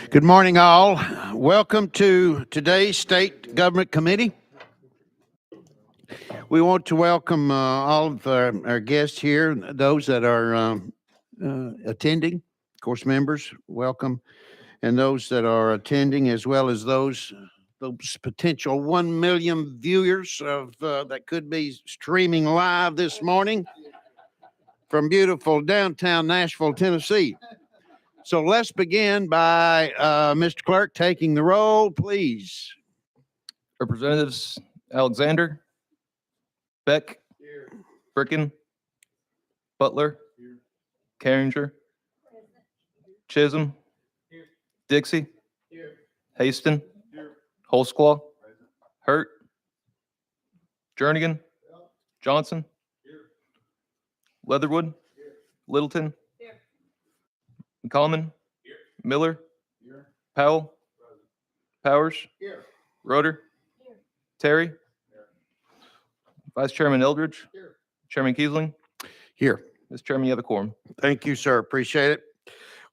Good morning, all. Welcome to today's State Government Committee. We want to welcome all of our guests here, those that are attending, of course, members, welcome, and those that are attending, as well as those potential 1 million viewers of that could be streaming live this morning from beautiful downtown Nashville, Tennessee. So let's begin by Mr. Clerk taking the roll, please. Representatives Alexander, Beck, Frickin, Butler, Carringer, Chisholm, Dixie, Haston, Holsclaw, Hurt, Jernigan, Johnson, Leatherwood, Littleton, McCollum, Miller, Powell, Powers, Roeder, Terry, Vice Chairman Eldridge, Chairman Kiesling. Here. Mr. Chairman, you have a quorum. Thank you, sir. Appreciate it.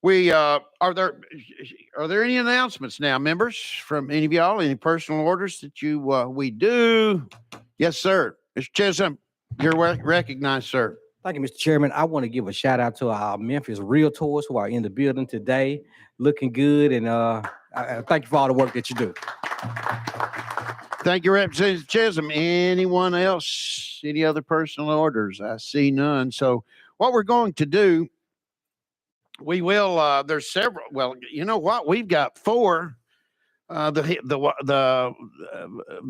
We are there any announcements now, members, from any of y'all? Any personal orders that you we do? Yes, sir. Mr. Chisholm, you're recognized, sir. Thank you, Mr. Chairman. I want to give a shout out to our Memphis Realtors who are in the building today, looking good, and I thank you for all the work that you do. Thank you, Representative Chisholm. Anyone else? Any other personal orders? I see none. So what we're going to do, we will. There's several. Well, you know what? We've got four. The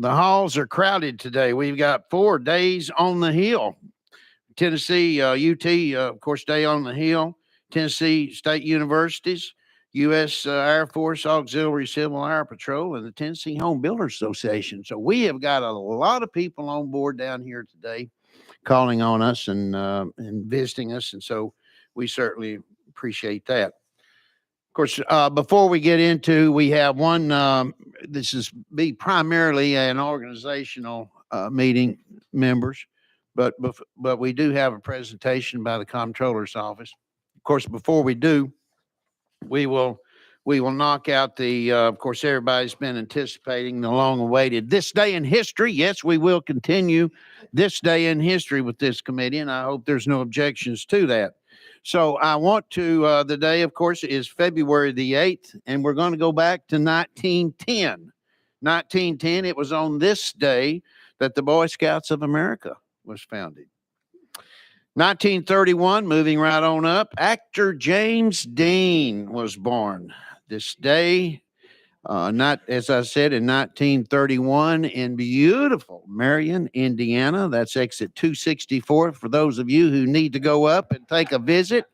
halls are crowded today. We've got 4 days on the Hill. Tennessee UT, of course, Day on the Hill, Tennessee State Universities, U.S. Air Force Auxiliary Civil Air Patrol, and the Tennessee Home Builders Association. So we have got a lot of people on board down here today calling on us and visiting us, and so we certainly appreciate that. Of course, before we get into, we have one, this is be primarily an organizational meeting, members. But we do have a presentation by the Comptroller's Office. Of course, before we do, we will knock out the. Of course, everybody's been anticipating the long-awaited This Day in History. Yes, we will continue This Day in History with this committee, and I hope there's no objections to that. So I want to. The day, of course, is February the 8th, and we're going to go back to 1910. 1910. It was on this day that the Boy Scouts of America was founded. 1931, moving right on up, actor James Dean was born this day, not, as I said, in 1931 in beautiful Marion, Indiana. That's exit 264 for those of you who need to go up and take a visit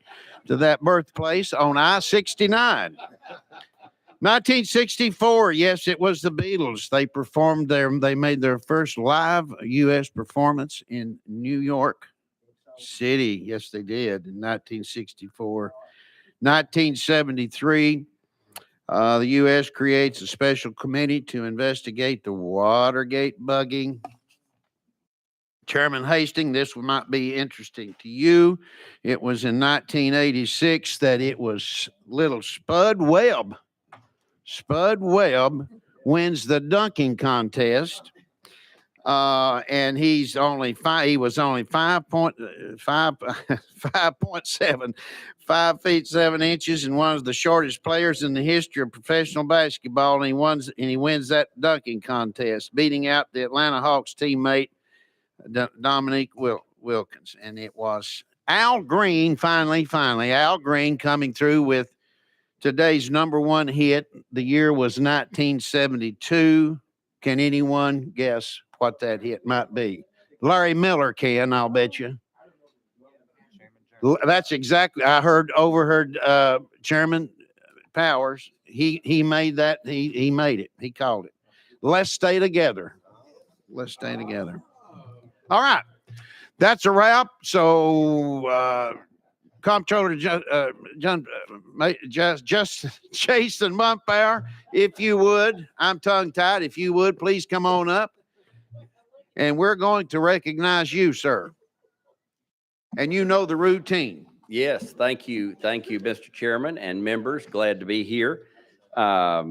to that birthplace on I-69. 1964, yes, it was the Beatles. They made their first live U.S. performance in New York City. Yes, they did in 1964. 1973, the U.S. creates a special committee to investigate the Watergate bugging. Chairman Hastings, this might be interesting to you. It was in 1986 that it was little Spud Webb. Spud Webb wins the dunking contest, and he was only 5.7, 5 feet 7 inches, and one of the shortest players in the history of professional basketball. And he wins that dunking contest, beating out the Atlanta Hawks teammate Dominique Wilkins. And it was Al Green, finally, Al Green coming through with today's #1 hit. The year was 1972. Can anyone guess what that hit might be? Larry Miller can, I'll bet you. That's exactly, overheard Chairman Powers. He made that, he made it. He called it. Let's stay together. Let's stay together. All right. That's a wrap. So, Comptroller just Jason Mumpower, if you would. I'm tongue-tied. If you would, please come on up. And we're going to recognize you, sir. And you know the routine. Yes, thank you. Thank you, Mr. Chairman and members. Glad to be here. A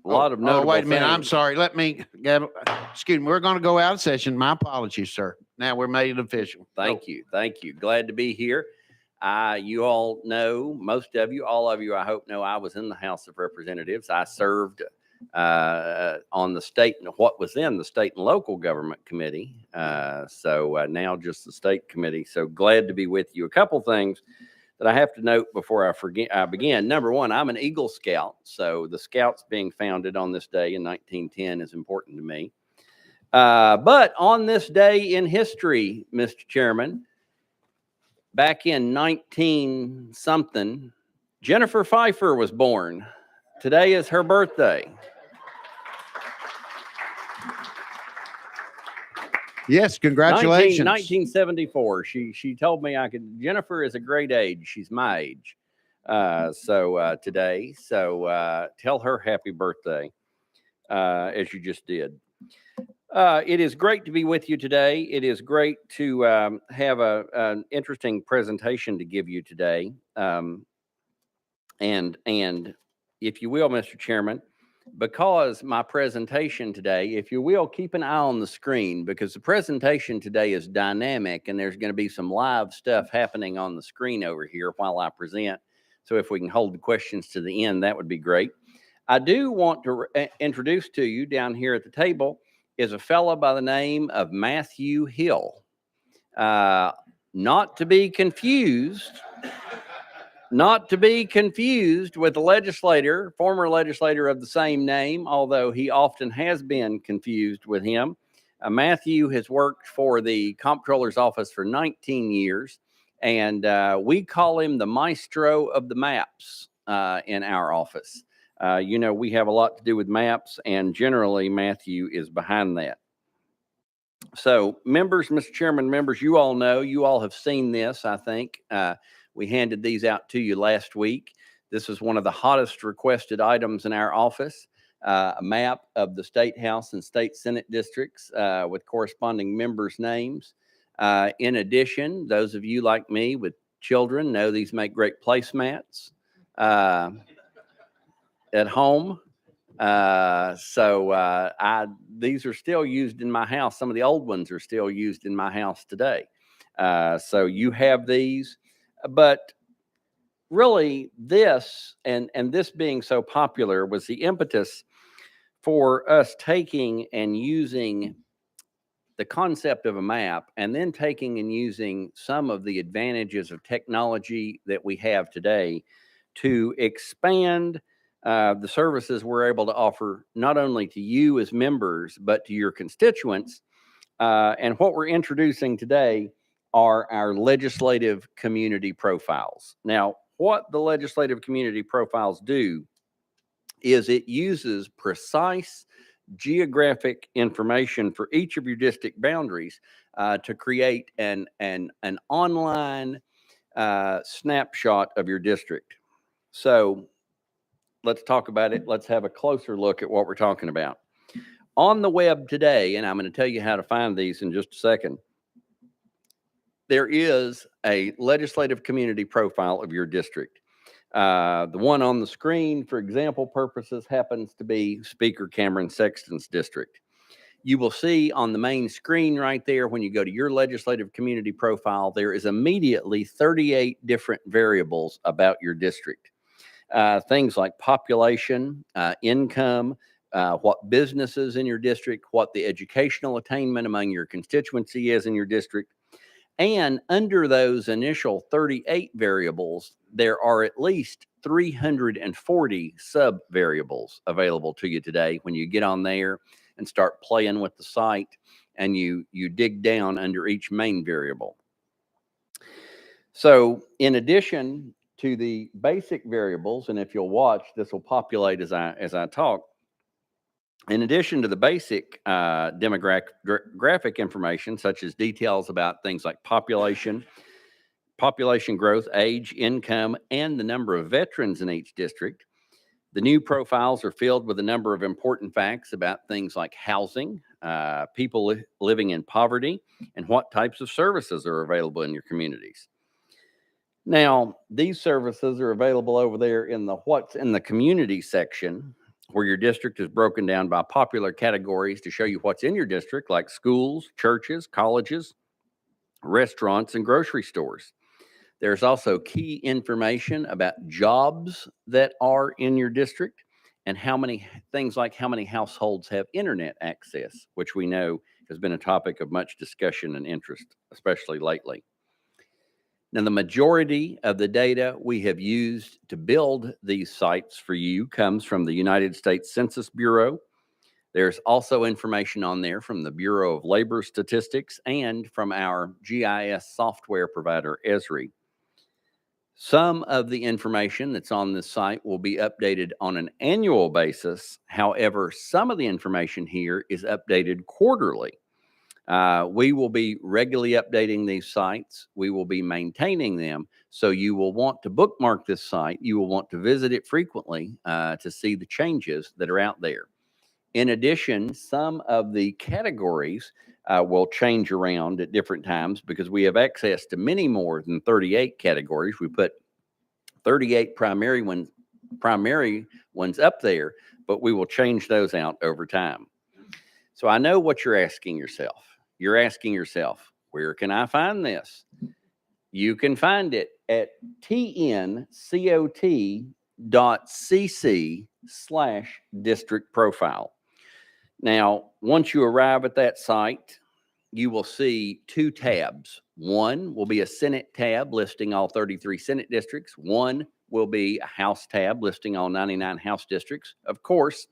lot of notable wait a minute. I'm things. sorry. Excuse me. We're going to go out of session. My apologies, sir. Now we're made it official. Thank you. Thank you. Glad to be here. You all know, most of you, all of you, I hope know, I was in the House of Representatives. I served on the state and what was then the State and Local Government Committee. So now just the State Committee. So glad to be with you. A couple things that I have to note before I begin. Number one, I'm an Eagle Scout. So the Scouts being founded on this day in 1910 is important to me. But on this day in history, Mr. Chairman, back in 19-something, Jennifer Pfeiffer was born. Today is her birthday. Yes, congratulations. 1974. She told me I could. Jennifer is a great age. She's my age. Today. So tell her happy birthday, as you just did. It is great to be with you today. It is great to have an interesting presentation to give you today. And if you will, Mr. Chairman, because my presentation today, if you will, keep an eye on the screen because the presentation today is dynamic and there's going to be some live stuff happening on the screen over here while I present. So if we can hold the questions to the end, that would be great. I do want to introduce to you down here at the table is a fellow by the name of Matthew Hill. Not to be confused with the former legislator of the same name, although he often has been confused with him. Matthew has worked for the Comptroller's Office for 19 years, and we call him the maestro of the maps in our office. We have a lot to do with maps, and generally Matthew is behind that. So members, Mr. Chairman, members, you all know, you all have seen this, I think. We handed these out to you last week. This is one of the hottest requested items in our office, a map of the State House and State Senate districts with corresponding members' names. In addition, those of you like me with children know these make great placemats at home. These are still used in my house. Some of the old ones are still used in my house today. So you have these. But really this and this being so popular was the impetus for us taking and using the concept of a map and then taking and using some of the advantages of technology that we have today to expand the services we're able to offer not only to you as members, but to your constituents. And what we're introducing today are our legislative community profiles. Now, what the legislative community profiles do is it uses precise geographic information for each of your district boundaries to create an online snapshot of your district. So let's talk about it. Let's have a closer look at what we're talking about. On the web today, and I'm going to tell you how to find these in just a second, there is a legislative community profile of your district. The one on the screen, for example purposes, happens to be Speaker Cameron Sexton's district. You will see on the main screen right there, when you go to your legislative community profile, there is immediately 38 different variables about your district. Things like population, income, what businesses in your district, what the educational attainment among your constituency is in your district. And under those initial 38 variables, there are at least 340 sub variables available to you today when you get on there and start playing with the site and you dig down under each main variable. So in addition to the basic variables, and if you'll watch, this will populate as I talk. In addition to the basic demographic information, such as details about things like population growth, age, income, and the number of veterans in each district, the new profiles are filled with a number of important facts about things like housing, people living in poverty, and what types of services are available in your communities. Now, these services are available over there in the what's in the community section, where your district is broken down by popular categories to show you what's in your district, like schools, churches, colleges, restaurants, and grocery stores. There's also key information about jobs that are in your district and things like how many households have internet access, which we know has been a topic of much discussion and interest, especially lately. Now, the majority of the data we have used to build these sites for you comes from the United States Census Bureau. There's also information on there from the Bureau of Labor Statistics and from our GIS software provider, Esri. Some of the information that's on this site will be updated on an annual basis. However, some of the information here is updated quarterly. We will be regularly updating these sites. We will be maintaining them. So you will want to bookmark this site. You will want to visit it frequently to see the changes that are out there. In addition, some of the categories will change around at different times because we have access to many more than 38 categories. We put 38 primary ones up there, but we will change those out over time. So I know what you're asking yourself. You're asking yourself, where can I find this? You can find it at tncot.cc/district profile. Now, once you arrive at that site, you will see two tabs. One will be a Senate tab listing all 33 Senate districts. One will be a House tab listing all 99 House districts. Of course,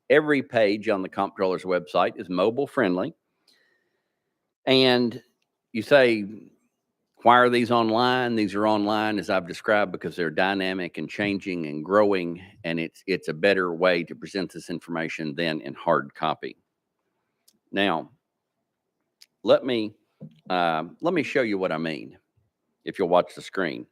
every page on the Comptroller's website is mobile friendly. And you say, why are these online? These are online, as I've described, because they're dynamic and changing and growing, and it's a better way to present this information than in hard copy. Now, let me show you what I mean, if you'll watch the screen.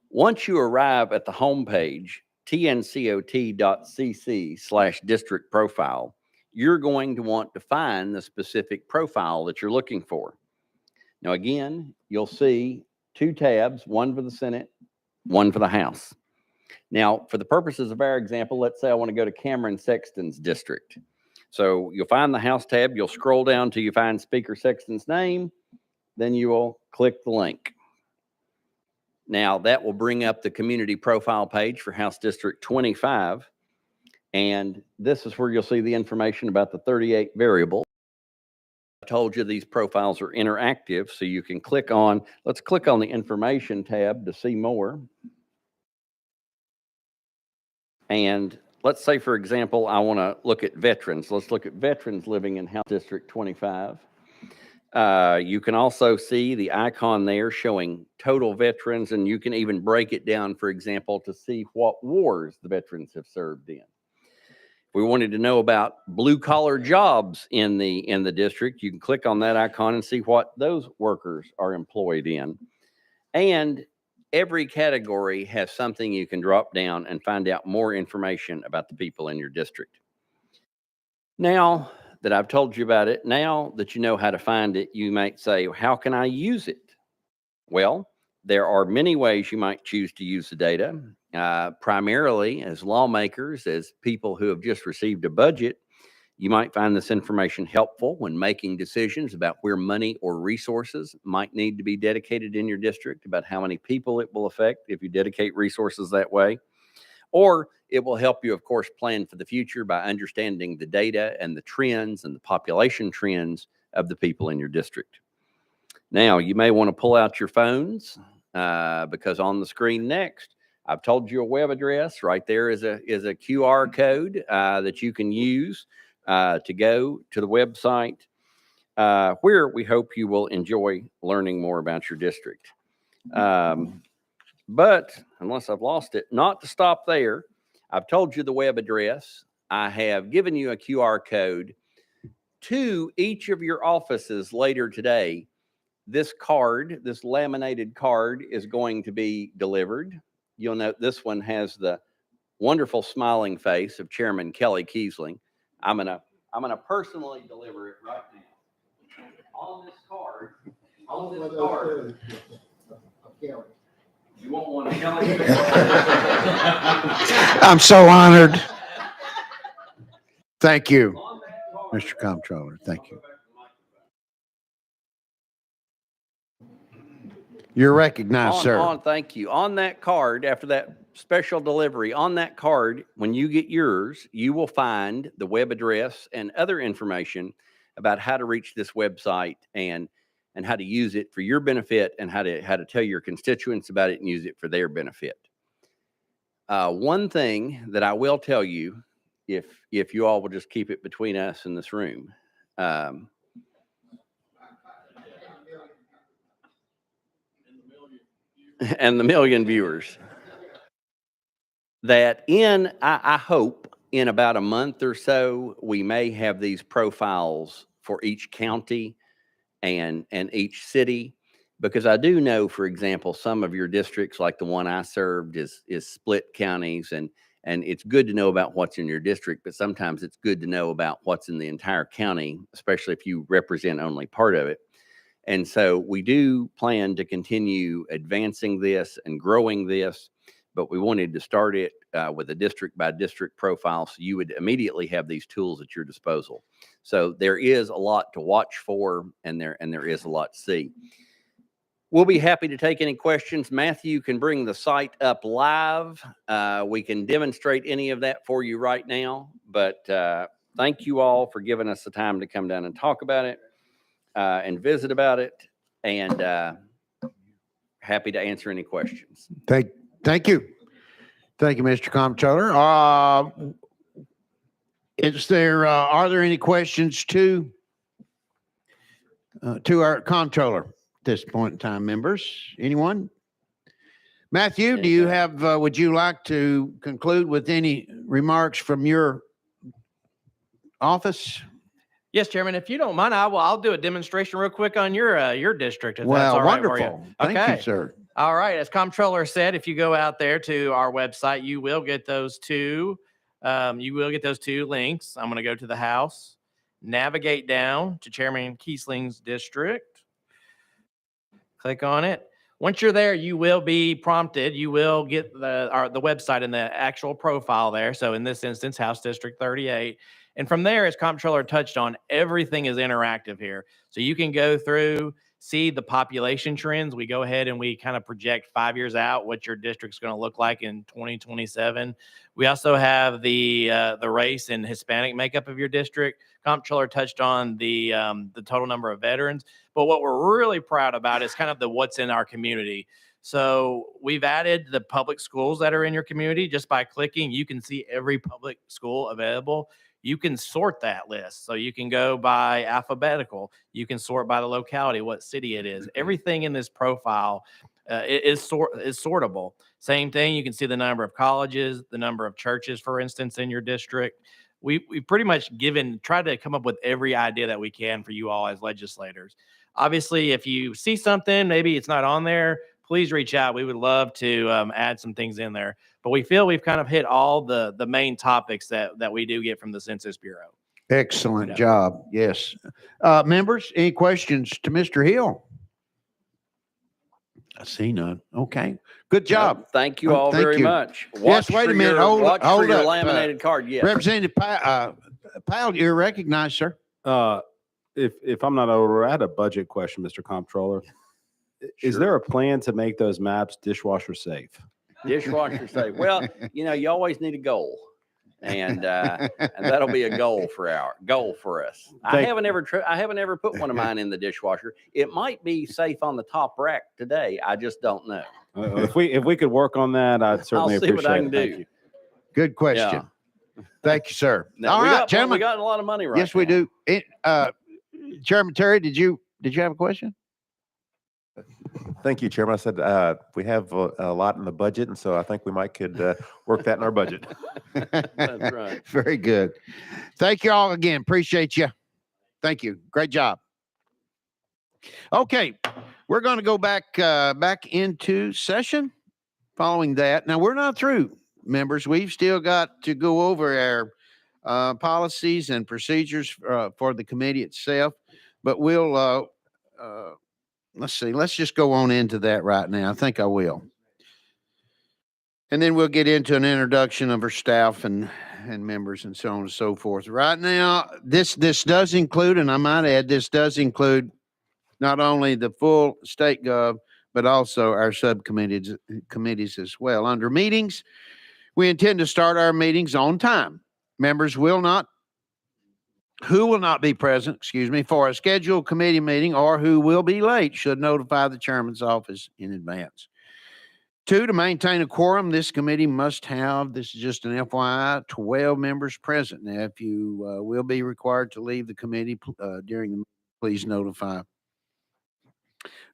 Once you arrive at the home page, tncot.cc/district profile, you're going to want to find the specific profile that you're looking for. Now, again, you'll see two tabs, one for the Senate, one for the House. Now, for the purposes of our example, let's say I want to go to Cameron Sexton's district. So you'll find the House tab, you'll scroll down till you find Speaker Sexton's name, then you will click the link. Now, that will bring up the community profile page for House District 25. And this is where you'll see the information about the 38 variables. I told you these profiles are interactive, so you can let's click on the information tab to see more. And let's say, for example, I want to look at veterans. Let's look at veterans living in House District 25. You can also see the icon there showing total veterans, and you can even break it down, for example, to see what wars the veterans have served in. If we wanted to know about blue-collar jobs in the district, you can click on that icon and see what those workers are employed in. And every category has something you can drop down and find out more information about the people in your district. Now that I've told you about it, now that you know how to find it, you might say, how can I use it? Well, there are many ways you might choose to use the data. Primarily as lawmakers, as people who have just received a budget, you might find this information helpful when making decisions about where money or resources might need to be dedicated in your district, about how many people it will affect if you dedicate resources that way. Or it will help you, of course, plan for the future by understanding the data and the trends and the population trends of the people in your district. Now, you may want to pull out your phones because on the screen next, I've told you a web address. Right there is a QR code that you can use to go to the website where we hope you will enjoy learning more about your district. But unless I've lost it, not to stop there, I've told you the web address. I have given you a QR code to each of your offices later today. This card, this laminated card, is going to be delivered. You'll note this one has the wonderful smiling face of Chairman Kelly Kiesling. I'm gonna personally deliver it right now. On this card, You won't want to tell him. I'm so honored. Thank you, Mr. Comptroller. Thank you. You're recognized, sir. Thank you. On that card, after that special delivery, on that card, when you get yours, you will find the web address and other information about how to reach this website and how to use it for your benefit and how to tell your constituents about it and use it for their benefit. One thing that I will tell you, if you all will just keep it between us in this room, and the million viewers, that I hope in about a month or so, we may have these profiles for each county and each city, because I do know, for example, some of your districts, like the one I served, is split counties, and it's good to know about what's in your district, but sometimes it's good to know about what's in the entire county, especially if you represent only part of it. And so we do plan to continue advancing this and growing this, but we wanted to start it with a district by district profile, so you would immediately have these tools at your disposal. So there is a lot to watch for, and there is a lot to see. We'll be happy to take any questions. Matthew can bring the site up live. We can demonstrate any of that for you right now, but thank you all for giving us the time to come down and talk about it. And visit about it, and happy to answer any questions. Thank you. Thank you, Mr. Comptroller. Are there any questions to our Comptroller at this point in time, members? Anyone? Matthew, do you have, would you like to conclude with any remarks from your office? Yes, Chairman, if you don't mind, I'll do a demonstration real quick on your district. If that's Well, all right for you. wonderful. Thank Okay. you, sir. All right. As Comptroller said, if you go out there to our website, you will get those two. Links. I'm going to go to the House, navigate down to Chairman Kiessling's district. Click on it. Once you're there, you will be prompted. You will get the website and the actual profile there. So in this instance, House District 38. And from there, as Comptroller touched on, everything is interactive here. So you can go through, see the population trends. We go ahead and we kind of project 5 years out what your district's going to look like in 2027. We also have the race and Hispanic makeup of your district. Comptroller touched on the total number of veterans. But what we're really proud about is kind of the what's in our community. So we've added the public schools that are in your community. Just by clicking, you can see every public school available. You can sort that list. So you can go by alphabetical. You can sort by the locality, what city it is. Everything in this profile is sortable. Same thing. You can see the number of colleges, the number of churches, for instance, in your district. We pretty much tried to come up with every idea that we can for you all as legislators. Obviously, if you see something, maybe it's not on there, please reach out. We would love to add some things in there. But we feel we've kind of hit all the main topics that we do get from the Census Bureau. Excellent Yeah. job. Yes. Members, any questions to Mr. Hill? I see none. Okay. Good job. No, thank you Oh, all thank very you. much. Yes, wait a minute. Hold watch for up. your laminated card. Yes. Representative Powell, you're recognized, sir. If I'm not over, I had a budget question, Mr. Comptroller. Is Sure. there a plan to make those maps dishwasher safe? Dishwasher safe. Well, you always need a goal, and that'll be a goal for us. I Thank- haven't ever put one of mine in the dishwasher. It might be safe on the top rack today. I just don't know. If we could work on that, I'd certainly see what appreciate I it. can Thank do. you. Good question. Thank you, sir. No, All we right, got, Chairman. we got a lot of money right Yes, we now. do. Chairman Terry, did you have a question? Thank you, Chairman. I said we have a lot in the budget, and so I think we could work that in our budget. That's right. Very good. Thank you all again. Appreciate you. Thank you. Great job. Okay, we're going to go back into session following that. Now, we're not through, members. We've still got to go over our policies and procedures for the committee itself, but we'll let's see. Let's just go on into that right now. I think I will. And then we'll get into an introduction of our staff and members and so on and so forth. Right now, this does include, and I might add, this does include not only the full state gov, but also our committees as well. Under meetings, we intend to start our meetings on time. Members who will not be present, for a scheduled committee meeting or who will be late should notify the chairman's office in advance. 2, to maintain a quorum, this committee must have, this is just an FYI, 12 members present. Now, if you will be required to leave the committee during the, please notify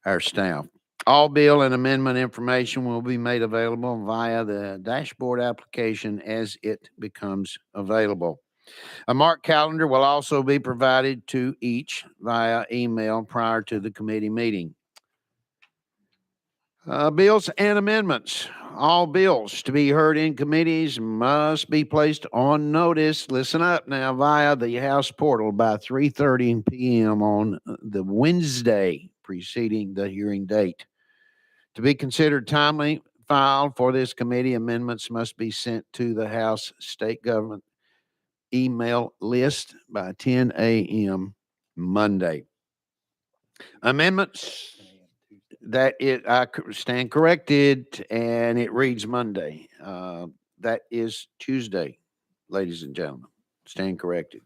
our staff. All bill and amendment information will be made available via the dashboard application as it becomes available. A marked calendar will also be provided to each via email prior to the committee meeting. Bills and amendments. All bills to be heard in committees must be placed on notice. Listen up now, via the House portal by 3:30 p.m. on the Wednesday preceding the hearing date. To be considered timely filed for this committee, amendments must be sent to the House State Government email list by 10 a.m. Monday. Amendments I stand corrected, and it reads Monday. That is Tuesday, ladies and gentlemen. Stand corrected.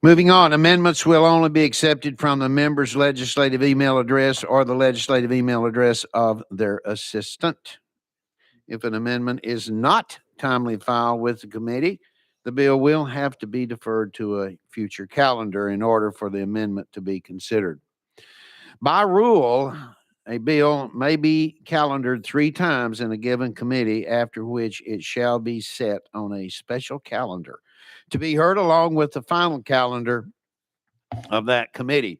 Moving on, amendments will only be accepted from the member's legislative email address or the legislative email address of their assistant. If an amendment is not timely filed with the committee, the bill will have to be deferred to a future calendar in order for the amendment to be considered. By rule, a bill may be calendared 3 times in a given committee, after which it shall be set on a special calendar to be heard along with the final calendar of that committee.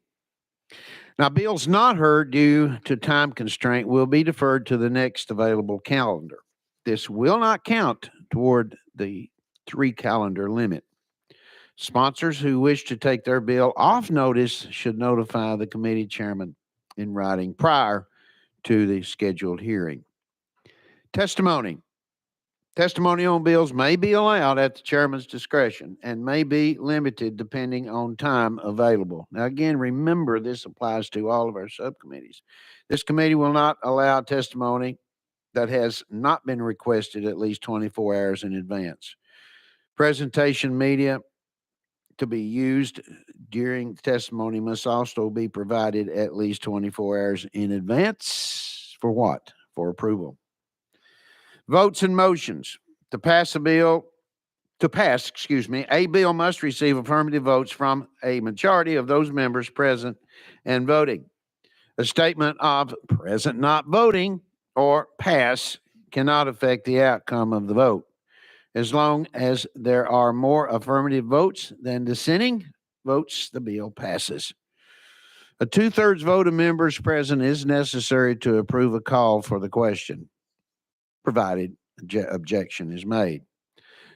Now, bills not heard due to time constraint will be deferred to the next available calendar. This will not count toward the 3 calendar limit. Sponsors who wish to take their bill off notice should notify the committee chairman in writing prior to the scheduled hearing. Testimony. Testimony on bills may be allowed at the chairman's discretion and may be limited depending on time available. Now, again, remember this applies to all of our subcommittees. This committee will not allow testimony that has not been requested at least 24 hours in advance. Presentation media to be used during testimony must also be provided at least 24 hours in advance. For what? For approval. Votes and motions. To pass, a bill must receive affirmative votes from a majority of those members present and voting. A statement of present not voting or pass cannot affect the outcome of the vote. As long as there are more affirmative votes than dissenting votes, the bill passes. A 2/3 vote of members present is necessary to approve a call for the question, provided objection is made.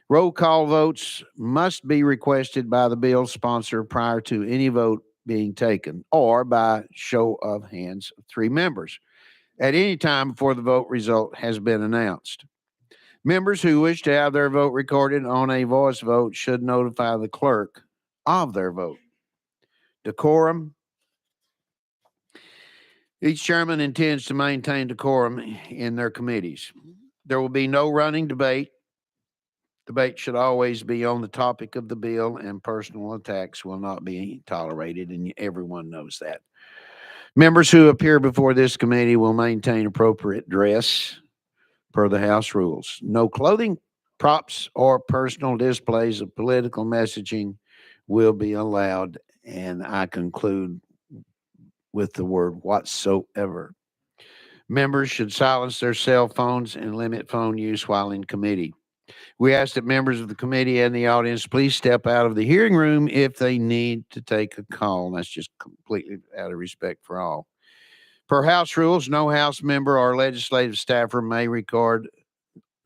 Roll call votes must be requested by the bill sponsor prior to any vote being taken, or by show of hands of 3 members at any time before the vote result has been announced. Members who wish to have their vote recorded on a voice vote should notify the clerk of their vote. Decorum. Each chairman intends to maintain decorum in their committees. There will be no running debate. Debate should always be on the topic of the bill, and personal attacks will not be tolerated, and everyone knows that. Members who appear before this committee will maintain appropriate dress per the House rules. No clothing, props, or personal displays of political messaging will be allowed, and I conclude with the word whatsoever. Members should silence their cell phones and limit phone use while in committee. We ask that members of the committee and the audience please step out of the hearing room if they need to take a call. That's just completely out of respect for all. Per House rules, no House member or legislative staffer may record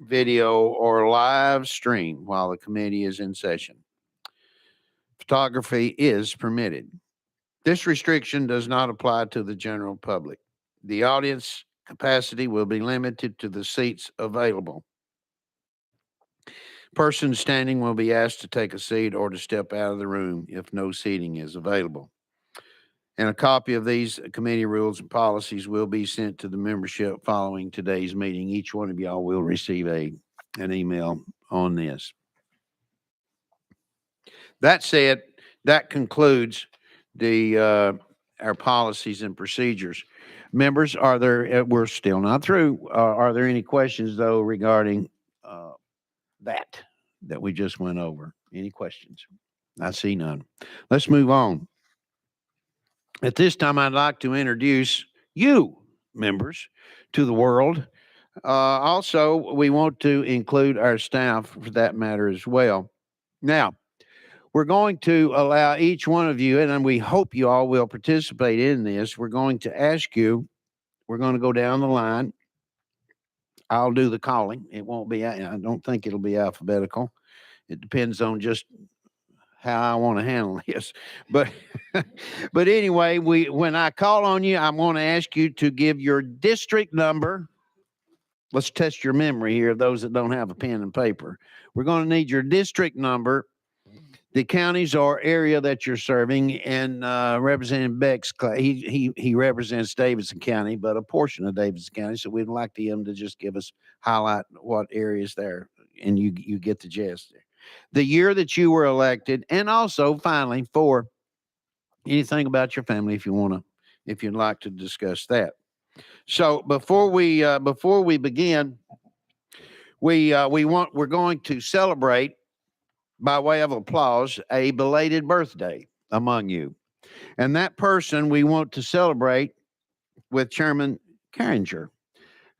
video or live stream while the committee is in session. Photography is permitted. This restriction does not apply to the general public. The audience capacity will be limited to the seats available. Persons standing will be asked to take a seat or to step out of the room if no seating is available. And a copy of these committee rules and policies will be sent to the membership following today's meeting. Each one of y'all will receive an email on this. That said, that concludes our policies and procedures. Members, are there, we're still not through. Are there any questions though regarding that we just went over? Any questions? I see none. Let's move on. At this time, I'd like to introduce you, members, to the world. Also, we want to include our staff for that matter as well. Now, we're going to allow each one of you, and we hope you all will participate in this. We're going to ask you, we're going to go down the line. I'll do the calling. It won't be, I don't think it'll be alphabetical. It depends on just how I want to handle this. But but anyway, when I call on you, I'm going to ask you to give your district number. Let's test your memory here, those that don't have a pen and paper. We're going to need your district number, the counties or area that you're serving, and Representative Beck's, he represents Davidson County, but a portion of Davidson County. So we'd like him to just give us, highlight what areas there, and you get the gist there. The year that you were elected, and also finally for anything about your family if you'd like to discuss that. So before we begin, we're going to celebrate by way of applause a belated birthday among you, and that person we want to celebrate with Chairman Carringer.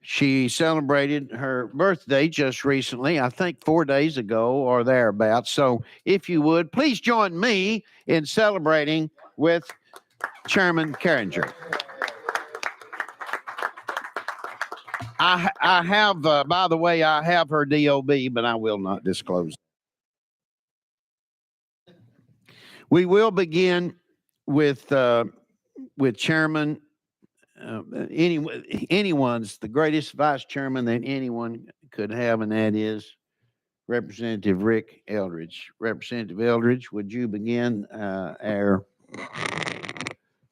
She celebrated her birthday just recently, I think 4 days ago or thereabouts. So if you would, please join me in celebrating with Chairman Carringer. I have, by the way, I have her DOB, but I will not disclose. We will begin with Chairman. Anyone's the greatest vice chairman that anyone could have, and that is Representative Rick Eldridge. Representative Eldridge, would you begin our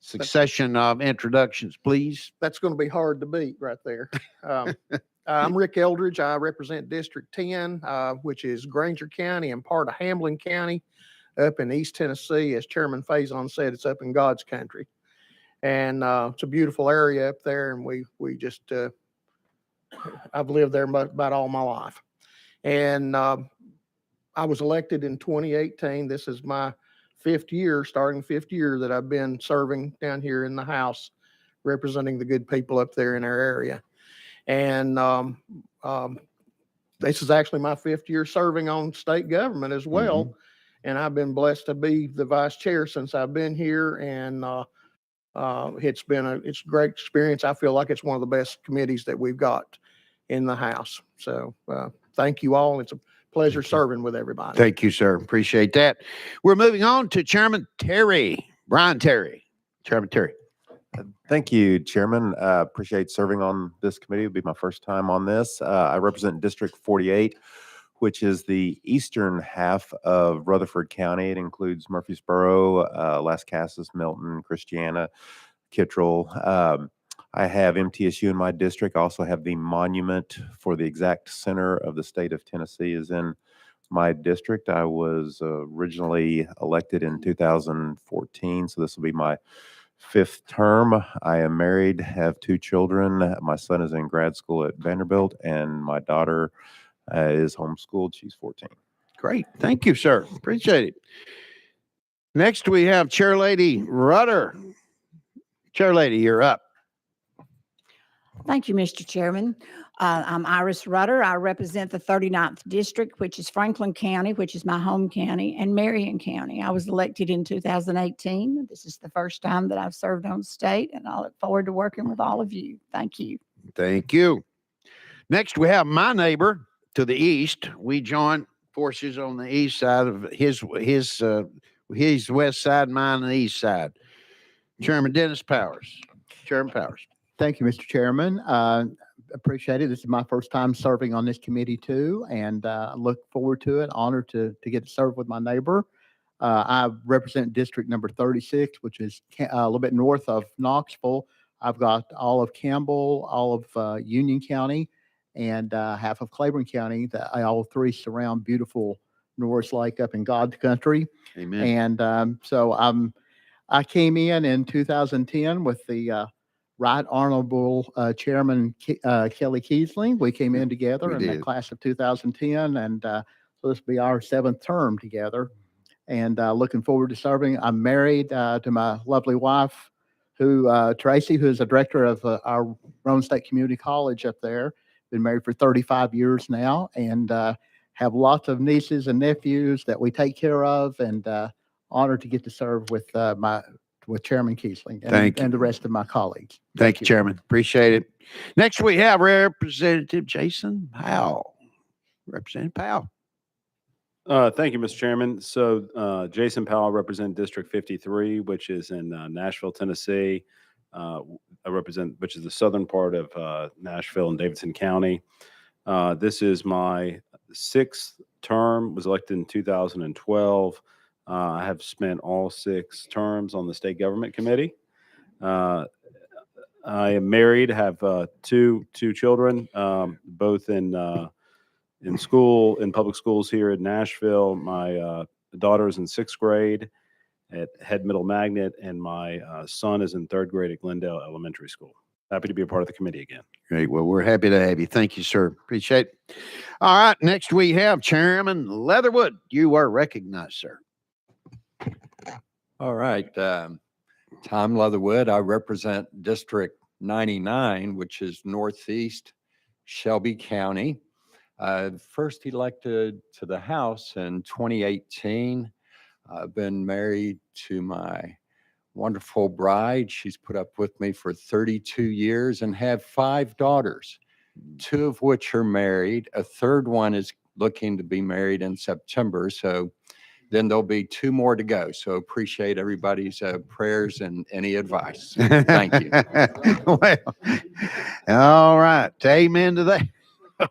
succession of introductions, please? That's going to be hard to beat right there. I'm Rick Eldridge. I represent District 10, which is Granger County and part of Hamlin County up in East Tennessee. As Chairman Faison said, it's up in God's country. And it's a beautiful area up there, and we just I've lived there about all my life. And I was elected in 2018. This is my fifth year that I've been serving down here in the House, representing the good people up there in our area. And this is actually my fifth year serving on state government as well. And I've been blessed to be the vice chair since I've been here. And it's a great experience. I feel like it's one of the best committees that we've got in the House. So thank you all. It's a pleasure serving with everybody. Thank you, sir. Appreciate that. We're moving on to Chairman Terry, Brian Terry. Chairman Terry. Thank you, Chairman. Appreciate serving on this committee. It'll be my first time on this. I represent District 48, which is the eastern half of Rutherford County. It includes Murfreesboro, Las Casas, Milton, Christiana, Kittrell. I have MTSU in my district. I also have the monument for the exact center of the state of Tennessee is in my district. I was originally elected in 2014, so this will be my fifth term. I am married, have two children. My son is in grad school at Vanderbilt, and my daughter is homeschooled. She's 14. Great. Thank you, sir. Appreciate it. Next, we have Chair Lady Rudder. Chair Lady, you're up. Thank you, Mr. Chairman. I'm Iris Rudder. I represent the 39th District, which is Franklin County, which is my home county, and Marion County. I was elected in 2018. This is the first time that I've served on state, and I look forward to working with all of you. Thank you. Thank you. Next, we have my neighbor to the east. We join forces on the east side of his west side, mine on the east side. Chairman Dennis Powers. Chairman Powers. Thank you, Mr. Chairman. appreciate it. This is my first time serving on this committee too, and I look forward to it. Honored to get to serve with my neighbor. I represent District Number 36, which is a little bit north of Knoxville. I've got all of Campbell, all of Union County, and half of Claiborne County. All three surround beautiful Norris Lake up in God's country. Amen. And I came in 2010 with the Right Honorable Chairman Kelly Kiesling. We came in together We in the did. class of 2010, and so this will be our 7th term together. And looking forward to serving. I'm married to my lovely wife, Tracy, who is the director of our Rome State Community College up there. Been married for 35 years now, and have lots of nieces and nephews that we take care of, and honored to get to serve with Chairman Kiesling Thank you. and the rest of my colleagues. Thank you, Chairman. Appreciate it. Next, we have Representative Jason Powell. Representative Powell. Thank you, Mr. Chairman. So Jason Powell, represent District 53, which is in Nashville, Tennessee. I represent, which is the southern part of Nashville and Davidson County. This is my 6th term, was elected in 2012. I have spent all 6 terms on the State Government Committee. I am married, have two children, both in school, in public schools here in Nashville. My daughter is in 6th grade at Head Middle Magnet, and my son is in 3rd grade at Glendale Elementary School. Happy to be a part of the committee again. Great. Well, we're happy to have you. Thank you, sir. Appreciate it. All right. Next, we have Chairman Leatherwood. You are recognized, sir. All right. Tom Leatherwood. I represent District 99, which is Northeast Shelby County. First elected to the House in 2018. I've been married to my wonderful bride. She's put up with me for 32 years and have 5 daughters, 2 of which are married. A third one is looking to be married in September. So then there'll be 2 more to go. So appreciate everybody's prayers and any advice. Thank you. Well, all right. Amen to that.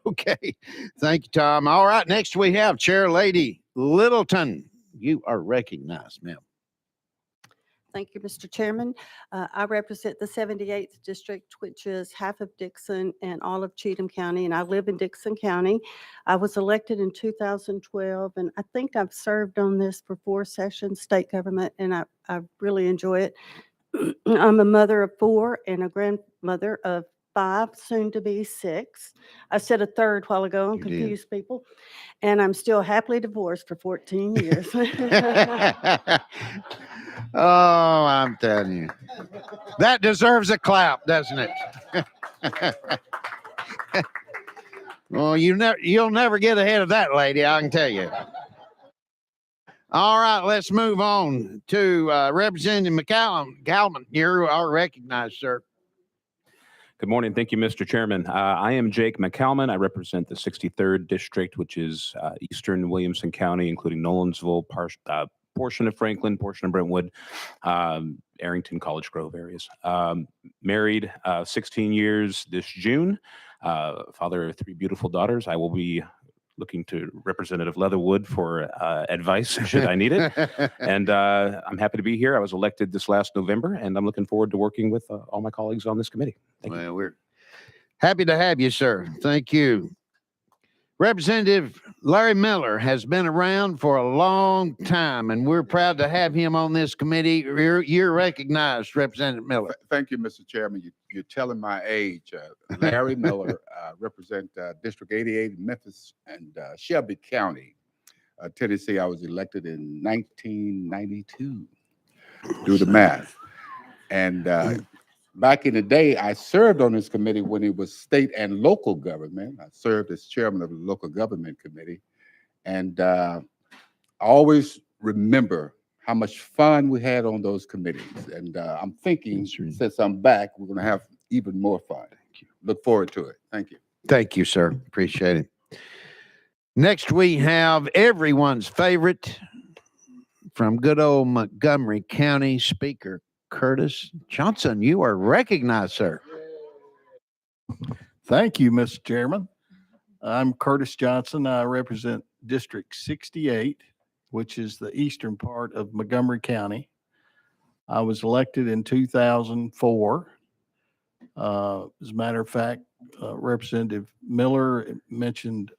Okay. Thank you, Tom. All right. Next, we have Chair Lady Littleton. You are recognized, ma'am. Thank you, Mr. Chairman. I represent the 78th District, which is half of Dixon and all of Cheatham County, and I live in Dixon County. I was elected in 2012, and I think I've served on this for 4 sessions, state government, and I really enjoy it. I'm a mother of 4 and a grandmother of 5, soon to be 6. I said a third while ago and You did. confused people. And I'm still happily divorced for 14 years. Oh, I'm telling you. That deserves a clap, doesn't it? Well, you'll never get ahead of that lady, I can tell you. All right, let's move on to Representative McCallum. You are recognized, sir. Good morning. Thank you, Mr. Chairman. I am Jake McCalman. I represent the 63rd District, which is eastern Williamson County, including Nolensville, portion of Franklin, portion of Brentwood, Arrington, College Grove areas. Married 16 years this June, father of 3 beautiful daughters. I will be looking to Representative Leatherwood for advice should I need it. And I'm happy to be here. I was elected this last November, and I'm looking forward to working with all my colleagues on this committee. Thank you. Well, we're happy to have you, sir. Thank you. Representative Larry Miller has been around for a long time, and we're proud to have him on this committee. You're recognized, Representative Miller. Thank you, Mr. Chairman. You're telling my age. Larry Miller, represent District 88 in Memphis and Shelby County, Tennessee. I was elected in 1992. Do the math. And back in the day, I served on this committee when it was state and local government. I served as chairman of the local government committee. And I always remember how much fun we had on those committees. And I'm thinking, since I'm back, we're going to have even more fun. Thank you. Look forward to it. Thank you. Thank you, sir. Appreciate it. Next, we have everyone's favorite from good old Montgomery County, Speaker Curtis Johnson. You are recognized, sir. Thank you, Mr. Chairman. I'm Curtis Johnson. I represent District 68, which is the eastern part of Montgomery County. I was elected in 2004. As a matter of fact, Representative Miller mentioned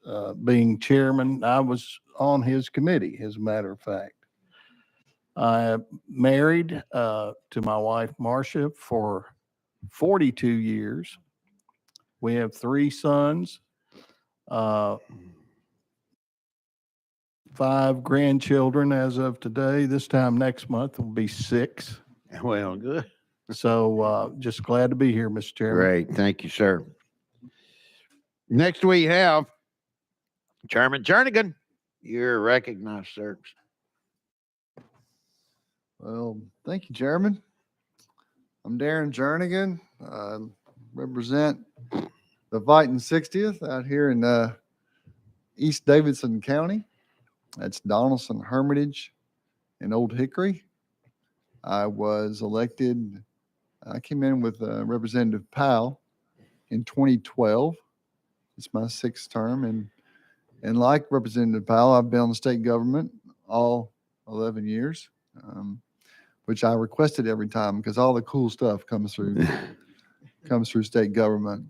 being chairman. I was on his committee, as a matter of fact. I married to my wife, Marcia, for 42 years. We have 3 sons, 5 grandchildren as of today. This time next month will be 6. Well, good. So just glad to be here, Mr. Chairman. Great. Thank you, sir. Next we have Chairman Jernigan. You're recognized, sir. Well, thank you, Chairman. I'm Darren Jernigan. Represent the Vitan 60th out here in East Davidson County. That's Donaldson, Hermitage, and Old Hickory. I was elected, I came in with Representative Powell in 2012. It's my 6th term. And like Representative Powell, I've been on the state government all 11 years. Which I requested every time because all the cool stuff comes through state government.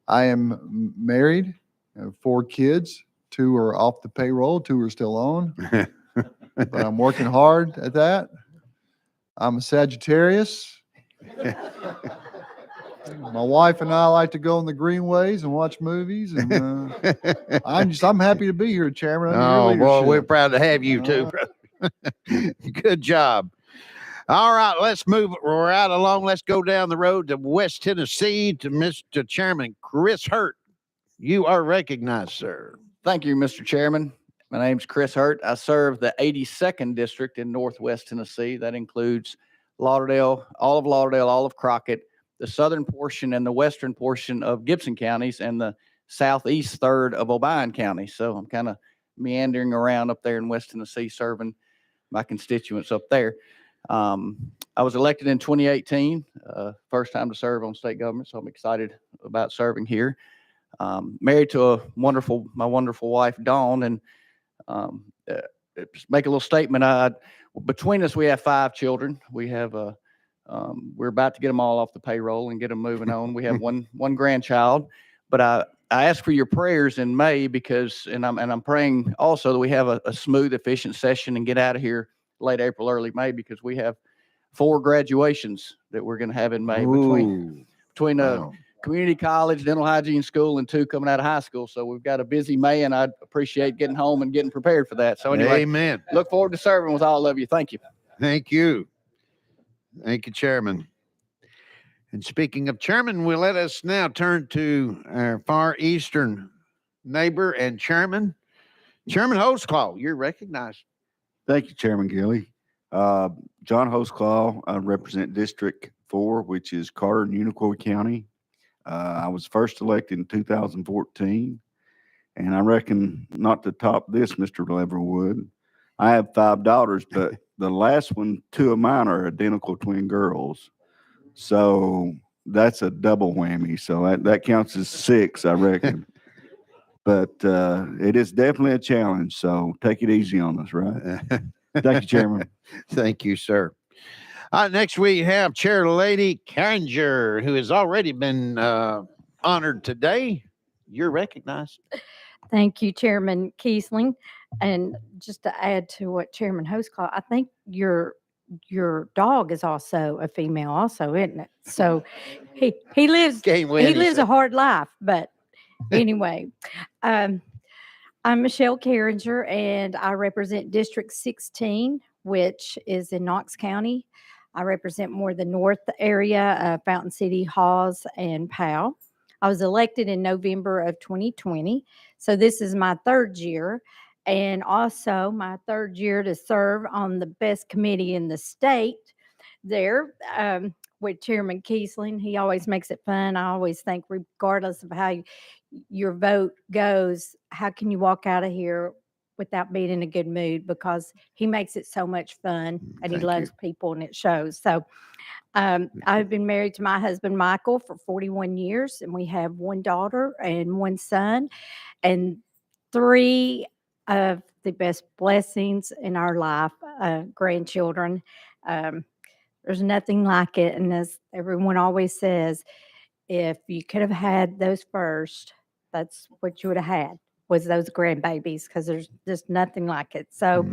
I am married, I have 4 kids. 2 are off the payroll, 2 are still on, but I'm working hard at that. I'm a Sagittarius. My wife and I like to go in the greenways and watch movies, and I'm happy to be here, Chairman. under your Oh, boy, we're leadership. proud to have you too, brother. Good job. All right, let's move right along. Let's go down the road to West Tennessee to Mr. Chairman Chris Hurt. You are recognized, sir. Thank you, Mr. Chairman. My name's Chris Hurt. I serve the 82nd District in Northwest Tennessee. That includes Lauderdale, all of Crockett, the southern portion and the western portion of Gibson counties, and the southeast third of Obion County. So I'm kind of meandering around up there in West Tennessee, serving my constituents up there. I was elected in 2018, first time to serve on state government, so I'm excited about serving here. Married to my wonderful wife, Dawn, and just make a little statement. Between us, we have 5 children. We have we're about to get them all off the payroll and get them moving on. We have one grandchild, but I ask for your prayers in May because, and I'm praying also that we have a smooth, efficient session and get out of here late April, early May, because we have 4 graduations that we're going to have in May between Wow. community college, dental hygiene school, and 2 coming out of high school. So we've got a busy May, and I'd appreciate getting home and getting prepared for that. So anyway, Amen. look forward to serving with all of you. Thank you. Thank you. Thank you, Chairman. And speaking of Chairman, we'll let us now turn to our far eastern neighbor and Chairman, Chairman Holtzclaw. You're recognized. Thank you, Chairman Gilly. John Holtzclaw, I represent District 4, which is Carter and Unicoi County. I was first elected in 2014, and I reckon not to top this, Mr. Leverwood. I have 5 daughters, but the last one, 2 of mine are identical twin girls. So that's a double whammy. So that counts as 6, I reckon. But it is definitely a challenge. So take it easy on us, right? Thank you, Chairman. Thank you, sir. Next, we have Chair Lady Carringer, who has already been honored today. You're recognized. Thank you, Chairman Kiesling. And just to add to what Chairman Holtzclaw, I think your dog is also a female, also, isn't it? So he lives Can't win, he he lives said. a hard life. But anyway, I'm Michelle Carringer, and I represent District 16, which is in Knox County. I represent more the north area, Fountain City, Hawes, and Powell. I was elected in November of 2020. So this is my 3rd year, and also my 3rd year to serve on the best committee in the state there with Chairman Kiesling. He always makes it fun. I always think, regardless of how your vote goes, how can you walk out of here without being in a good mood because he makes it so much fun and he Thank loves people and it shows. So I've been married to my husband, Michael, for 41 years, and we have one daughter and one son, and three of the best blessings in our life, grandchildren. There's nothing like it. And as everyone always says, if you could have had those first, that's what you would have had was those grandbabies because there's just nothing like it. So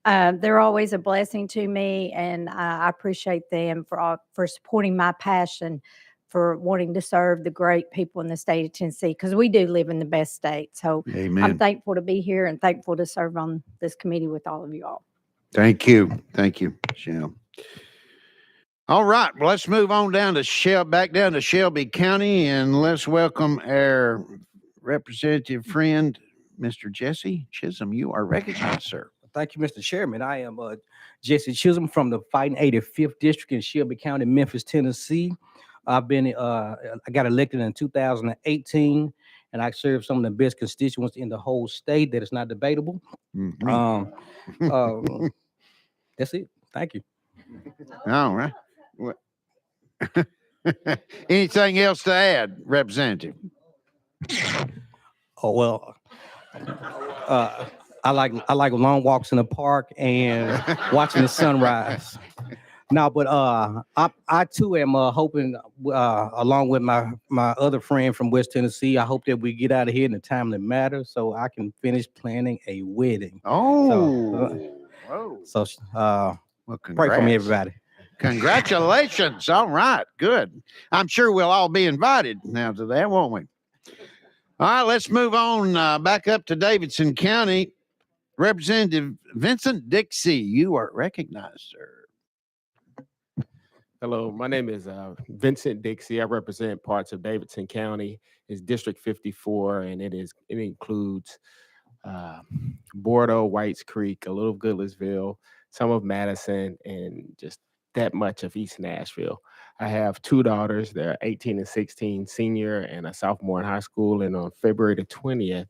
they're always a blessing to me, and I appreciate them for supporting my passion for wanting to serve the great people in the state of Tennessee because we do live in the best state. So Amen. I'm thankful to be here and thankful to serve on this committee with all of you all. Thank you. Thank you, Michelle. All right. Well, let's move on back down to Shelby County, and let's welcome our representative friend, Mr. Jesse Chisholm. You are recognized, sir. Thank you, Mr. Chairman. I am Jesse Chisholm from the Fighting 85th District in Shelby County, Memphis, Tennessee. I got elected in 2018, and I serve some of the best constituents in the whole state. That is not debatable. That's it. Thank you. All right. Anything else to add, Representative? Oh, well, I like long walks in the park and watching the sunrise. No, but I too am hoping, along with my other friend from West Tennessee, I hope that we get out of here in a timely matter so I can finish planning a wedding. Oh, So well, pray for me, everybody. Congratulations. All right, good. I'm sure we'll all be invited now to that, won't we? All right, let's move on back up to Davidson County. Representative Vincent Dixie, you are recognized, sir. Hello, my name is Vincent Dixie. I represent parts of Davidson County. It's District 54, and it includes Bordeaux, Whites Creek, a little of Goodlettsville, some of Madison, and just that much of East Nashville. I have two daughters. They're 18 and 16, senior and a sophomore in high school. And on February the 20th,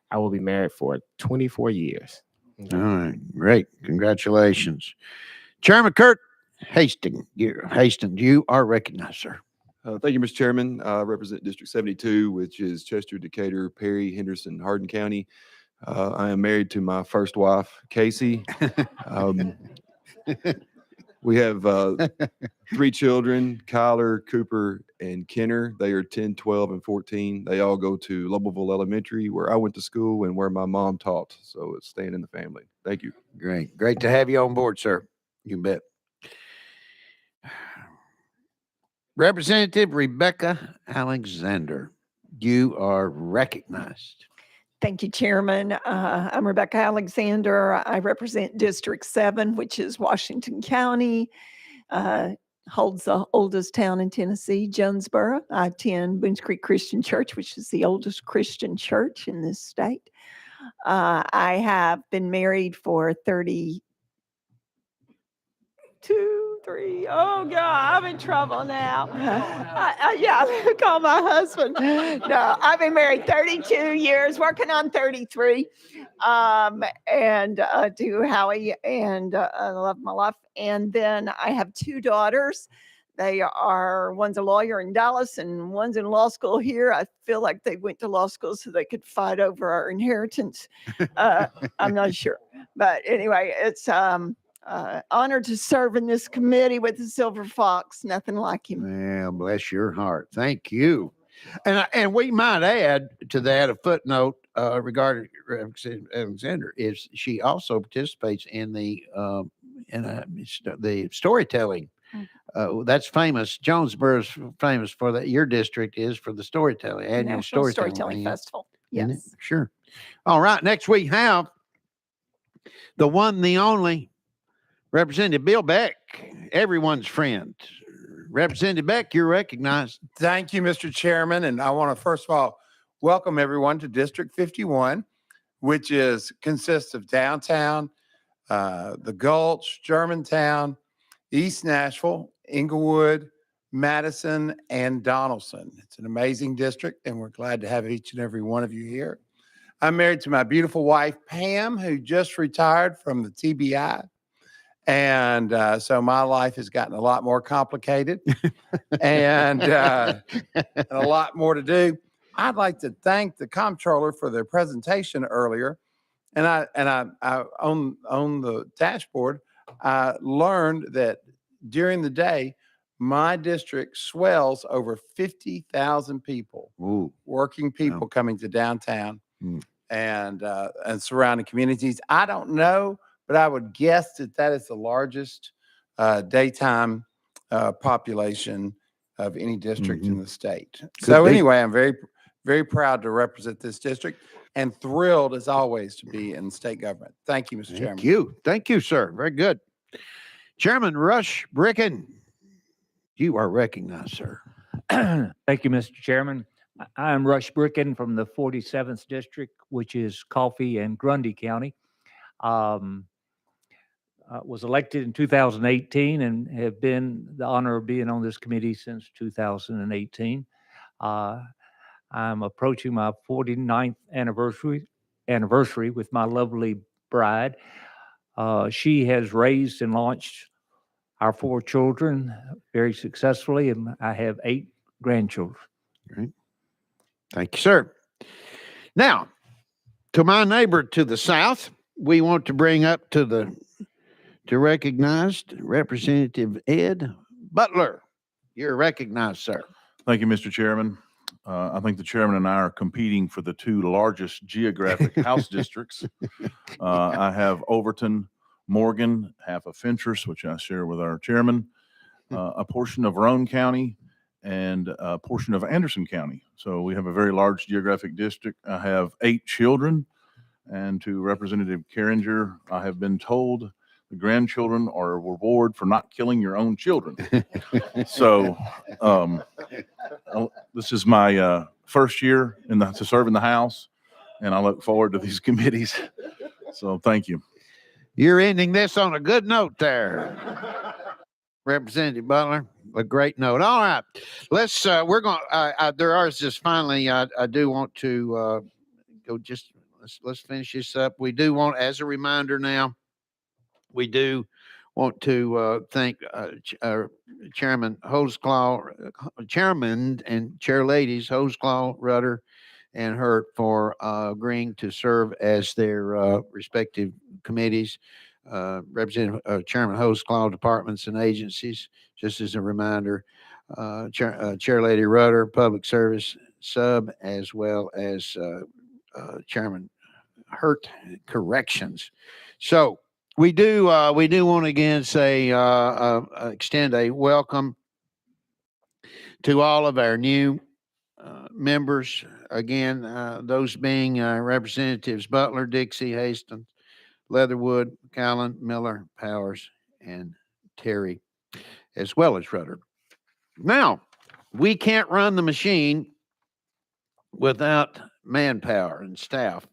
I will be married for 24 years. All right, great. Congratulations. Chairman Kurt Hastings, you are recognized, sir. Thank you, Mr. Chairman. I represent District 72, which is Chester, Decatur, Perry, Henderson, Hardin County. I am married to my first wife, Casey. We have 3 children, Kyler, Cooper, and Kenner. They are 10, 12, and 14. They all go to Lobelville Elementary, where I went to school and where my mom taught. So it's staying in the family. Thank you. Great. Great to have you on board, sir. You bet. Representative Rebecca Alexander, you are recognized. Thank you, Chairman. I'm Rebecca Alexander. I represent District 7, which is Washington County, holds the oldest town in Tennessee, Jonesboro. I attend Boones Creek Christian Church, which is the oldest Christian church in this state. I have been married for 32, 3. Oh, God, I'm in trouble now. Yeah, call my husband. No, I've been married 32 years, working on 33. And to Howie, and I love my life. And then I have 2 daughters. One's a lawyer in Dallas and one's in law school here. I feel like they went to law school so they could fight over our inheritance. I'm not sure. But anyway, it's honored to serve in this committee with the Silver Fox. Nothing like him. Well, bless your heart. Thank you. And we might add to that a footnote regarding Alexander is she also participates in the storytelling. That's famous. Jonesboro's famous for that. Your district is for the storytelling, annual National storytelling Festival. Isn't it? Yes. Sure. All right. Next we have the one, the only Representative Bill Beck, everyone's friend. Representative Beck, you're recognized. Thank you, Mr. Chairman. And I want to first of all welcome everyone to District 51, which consists of downtown, the Gulch, Germantown, East Nashville, Inglewood, Madison, and Donaldson. It's an amazing district, and we're glad to have each and every one of you here. I'm married to my beautiful wife, Pam, who just retired from the TBI. And so my life has gotten a lot more complicated and a lot more to do. I'd like to thank the comptroller for their presentation earlier. And I on the dashboard, I learned that during the day, my district swells over 50,000 people, working people coming to downtown and surrounding communities. I don't know, but I would guess that that is the largest daytime population of any district in the state. So be. anyway, I'm very, very proud to represent this district and thrilled as always to be in state government. Thank you, Mr. Chairman. Thank you. Thank you, sir. Very good. Chairman Rush Bricken, you are recognized, sir. Thank you, Mr. Chairman. I'm Rush Bricken from the 47th District, which is Coffee and Grundy County. Was elected in 2018 and have been the honor of being on this committee since 2018. I'm approaching my 49th anniversary with my lovely bride. She has raised and launched our 4 children very successfully, and I have 8 grandchildren. Great. Thank you, sir. Now, to my neighbor to the south, we want to bring up to recognized Representative Ed Butler. You're recognized, sir. Thank you, Mr. Chairman. I think the chairman and I are competing for the 2 largest geographic House districts. I have Overton, Morgan, half of Fentress, which I share with our chairman, a portion of Roane County, and a portion of Anderson County. So we have a very large geographic district. I have 8 children, and to Representative Carringer, I have been told the grandchildren are a reward for not killing your own children. So this is my first year to serve in the House, and I look forward to these committees. So thank you. You're ending this on a good note there, Representative Butler. A great note. All right, let's. We're going. There are just finally. I do want to go. Just let's finish this up. We do want, as a reminder, now. We do want to thank Chairman Holsclaw, Chairman and Chair Ladies Holsclaw, Rudder, and Hurt for agreeing to serve as their respective committees. Representative Chairman Holsclaw, departments and agencies, just as a reminder. Chair Lady Rudder, Public Service Sub, as well as Chairman Hurt, Corrections. So we do want to again say extend a welcome to all of our new members. Again, those being Representatives Butler, Dixie, Hastings, Leatherwood, Callan, Miller, Powers, and Terry, as well as Rudder. Now, we can't run the machine without manpower and staff.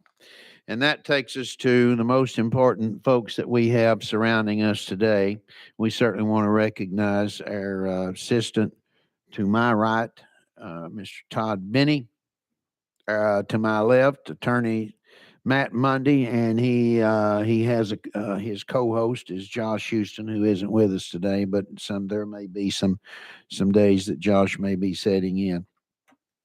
And that takes us to the most important folks that we have surrounding us today. We certainly want to recognize our assistant to my right, Mr. Todd Benny. To my left, Attorney Matt Mundy, and he has his co-host is Josh Houston, who isn't with us today, but there may be some days that Josh may be setting in.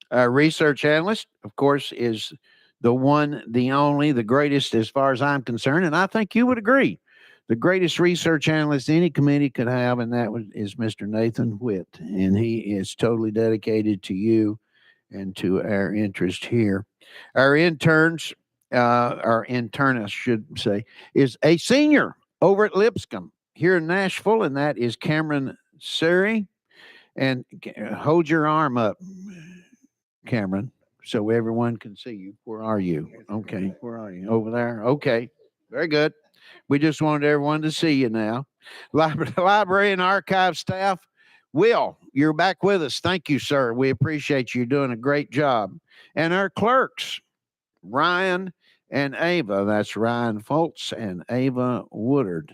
Our research analyst, of course, is the one, the only, the greatest as far as I'm concerned, and I think you would agree, the greatest research analyst any committee could have, and that is Mr. Nathan Witt, and he is totally dedicated to you and to our interest here. Our interns, our intern, I should say, is a senior over at Lipscomb here in Nashville, and that is Cameron Suri. And hold your arm up, Cameron, so everyone can see you. Where are you? Okay, where are you? Over there? Okay, very good. We just wanted everyone to see you now. Library and archive staff, Will, you're back with us. Thank you, sir. We appreciate you doing a great job. And our clerks, Ryan and Ava. That's Ryan Foltz and Ava Woodard.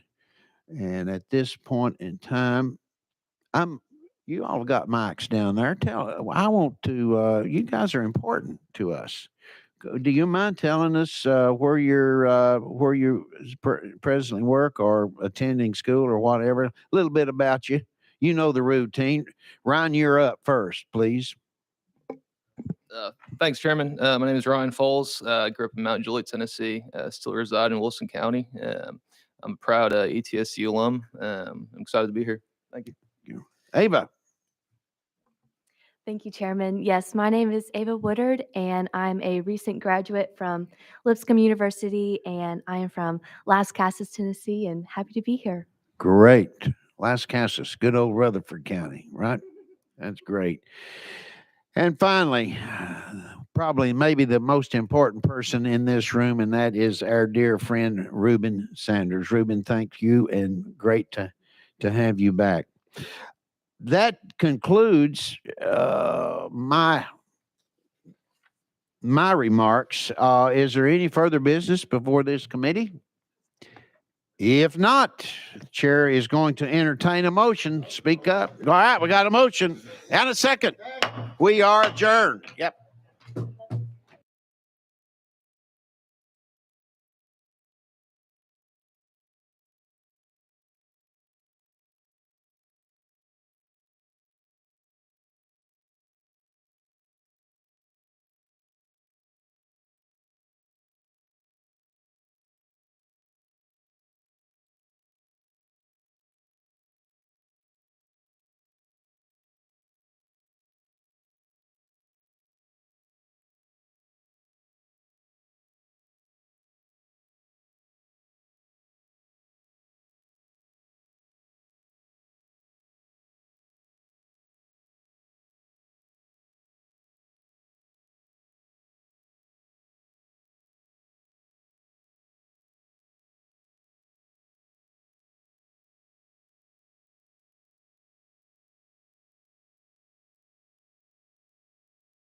And at this point in time, you all got mics down there. I want to, you guys are important to us. do you mind telling us where you presently work or attending school or whatever? A little bit about you. You know the routine. Ryan, you're up first, please. Thanks, Chairman. My name is Ryan Foles. I grew up in Mount Juliet, Tennessee. Still reside in Wilson County. I'm a proud ETSU alum. I'm excited to be here. Thank you. Ava. Thank you, Chairman. Yes, my name is Ava Woodard, and I'm a recent graduate from Lipscomb University, and I am from Las Casas, Tennessee, and happy to be here. Great. Las Casas, good old Rutherford County, right? That's great. And finally, probably maybe the most important person in this room, and that is our dear friend, Reuben Sanders. Reuben, thank you, and great to have you back. That concludes my remarks. Is there any further business before this committee? If not, the chair is going to entertain a motion. Speak up. All right, we got a motion and a second. We are adjourned. Yep.